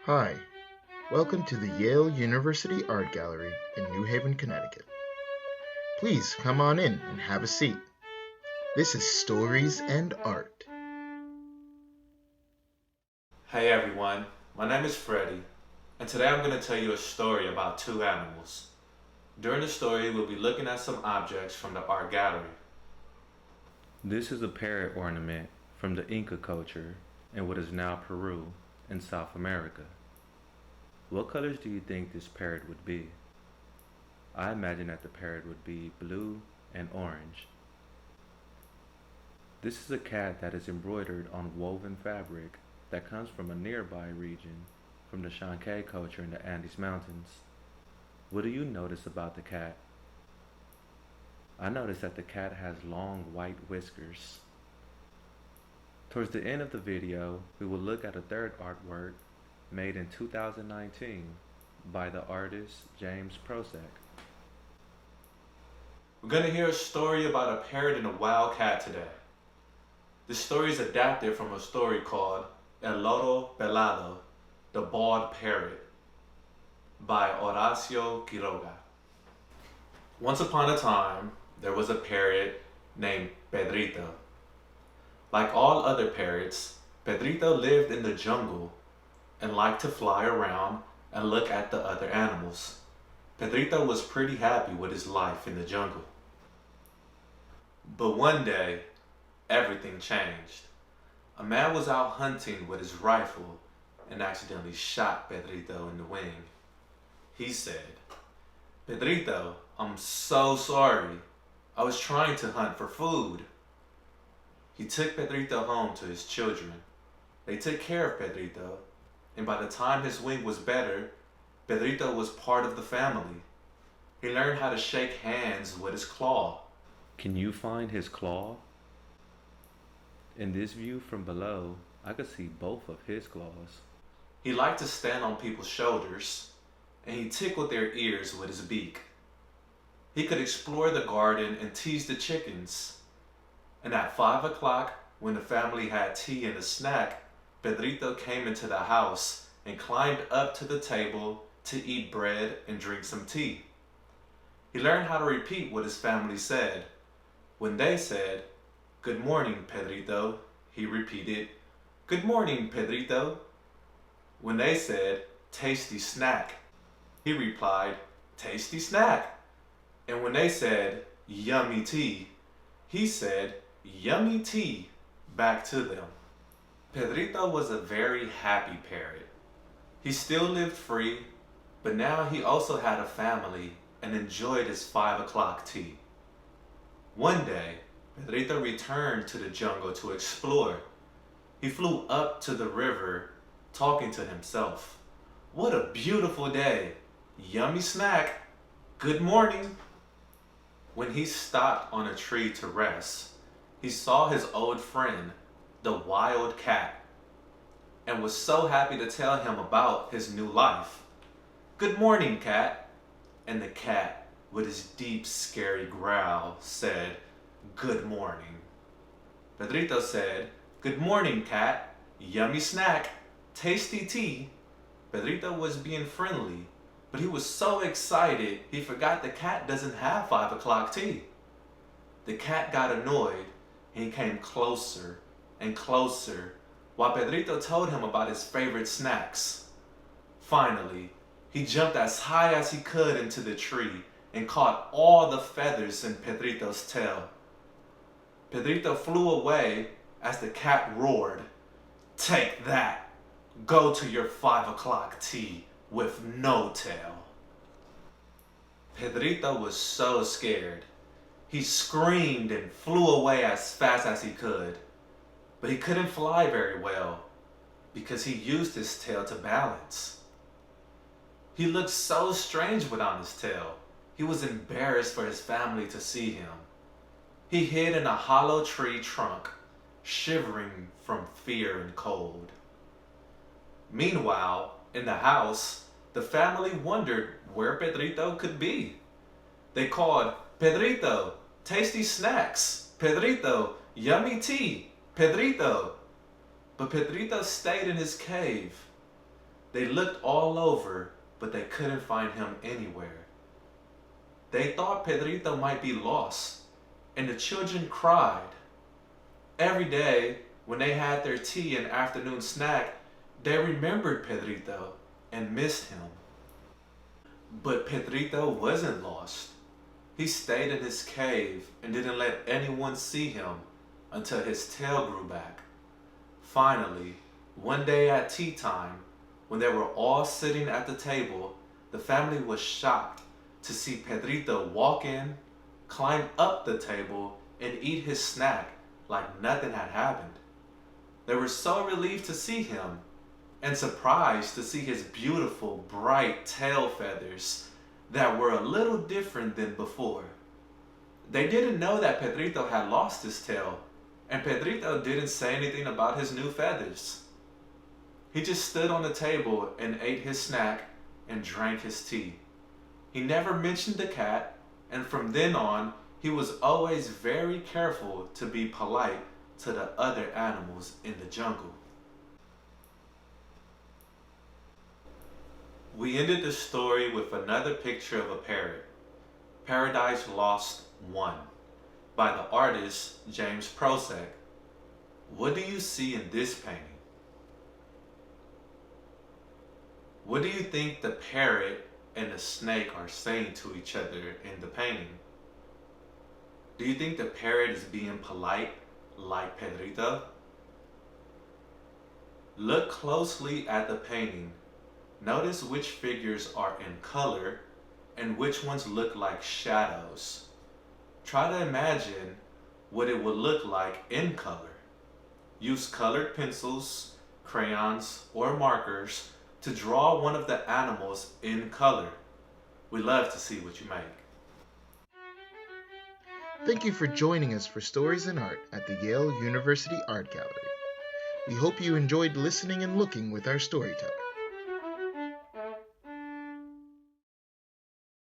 Hi, welcome to the Yale University Art Gallery in New Haven, Connecticut. Please come on in and have a seat. This is Stories and Art. Hey everyone, my name is Freddie, and today I'm going to tell you a story about two animals. During the story, we'll be looking at some objects from the art gallery. This is a parrot ornament from the Inca culture in what is now Peru in South America. What colors do you think this parrot would be? I imagine that the parrot would be blue and orange. This is a cat that is embroidered on woven fabric that comes from a nearby region from the Chankay culture in the Andes Mountains. What do you notice about the cat? I noticed that the cat has long white whiskers. Towards the end of the video, we will look at a third artwork made in 2019 by the artist James Prosek. We're going to hear a story about a parrot and a wild cat today. This story is adapted from a story called El Loro Pelado, the Bald Parrot, by Horacio Quiroga. Once upon a time, there was a parrot named Pedrito. Like all other parrots, Pedrito lived in the jungle and liked to fly around and look at the other animals. Pedrito was pretty happy with his life in the jungle. But one day, everything changed. A man was out hunting with his rifle and accidentally shot Pedrito in the wing. He said, "Pedrito, I'm so sorry. I was trying to hunt for food." He took Pedrito home to his children. They took care of Pedrito, and by the time his wing was better, Pedrito was part of the family. He learned how to shake hands with his claw. Can you find his claw? In this view from below, I could see both of his claws. He liked to stand on people's shoulders, and he tickled their ears with his beak. He could explore the garden and tease the chickens. And at 5 o'clock, when the family had tea and a snack, Pedrito came into the house and climbed up to the table to eat bread and drink some tea. He learned how to repeat what his family said. When they said, "Good morning, Pedrito," he repeated, "Good morning, Pedrito." When they said, "Tasty snack," he replied, "Tasty snack." And when they said, "Yummy tea," he said, "Yummy tea," back to them. Pedrito was a very happy parrot. He still lived free, but now he also had a family and enjoyed his 5 o'clock tea. One day, Pedrito returned to the jungle to explore. He flew up to the river, talking to himself. "What a beautiful day! Yummy snack! Good morning!" When he stopped on a tree to rest, he saw his old friend, the wild cat, and was so happy to tell him about his new life. "Good morning, cat." And the cat, with his deep, scary growl, said, "Good morning." Pedrito said, "Good morning, cat. Yummy snack. Tasty tea." Pedrito was being friendly, but he was so excited he forgot the cat doesn't have 5 o'clock tea. The cat got annoyed and he came closer and closer while Pedrito told him about his favorite snacks. Finally, he jumped as high as he could into the tree and caught all the feathers in Pedrito's tail. Pedrito flew away as the cat roared, "Take that! Go to your 5 o'clock tea with no tail." Pedrito was so scared. He screamed and flew away as fast as he could, but he couldn't fly very well because he used his tail to balance. He looked so strange without his tail. He was embarrassed for his family to see him. He hid in a hollow tree trunk, shivering from fear and cold. Meanwhile, in the house, the family wondered where Pedrito could be. They called, "Pedrito, tasty snacks. Pedrito, yummy tea. Pedrito." But Pedrito stayed in his cave. They looked all over, but they couldn't find him anywhere. They thought Pedrito might be lost, and the children cried. Every day, when they had their tea and afternoon snack, they remembered Pedrito and missed him. But Pedrito wasn't lost. He stayed in his cave and didn't let anyone see him until his tail grew back. Finally, one day at tea time, when they were all sitting at the table, the family was shocked to see Pedrito walk in, climb up the table, and eat his snack like nothing had happened. They were so relieved to see him and surprised to see his beautiful, bright tail feathers that were a little different than before. They didn't know that Pedrito had lost his tail, and Pedrito didn't say anything about his new feathers. He just stood on the table and ate his snack and drank his tea. He never mentioned the cat, and from then on, he was always very careful to be polite to the other animals in the jungle. We ended the story with another picture of a parrot, Paradise Lost 1, by the artist James Prosek. What do you see in this painting? What do you think the parrot and the snake are saying to each other in the painting? Do you think the parrot is being polite like Pedrito? Look closely at the painting. Notice which figures are in color and which ones look like shadows. Try to imagine what it would look like in color. Use colored pencils, crayons, or markers to draw one of the animals in color. We love to see what you make. Thank you for joining us for Stories in Art at the Yale University Art Gallery. We hope you enjoyed listening and looking with our storyteller.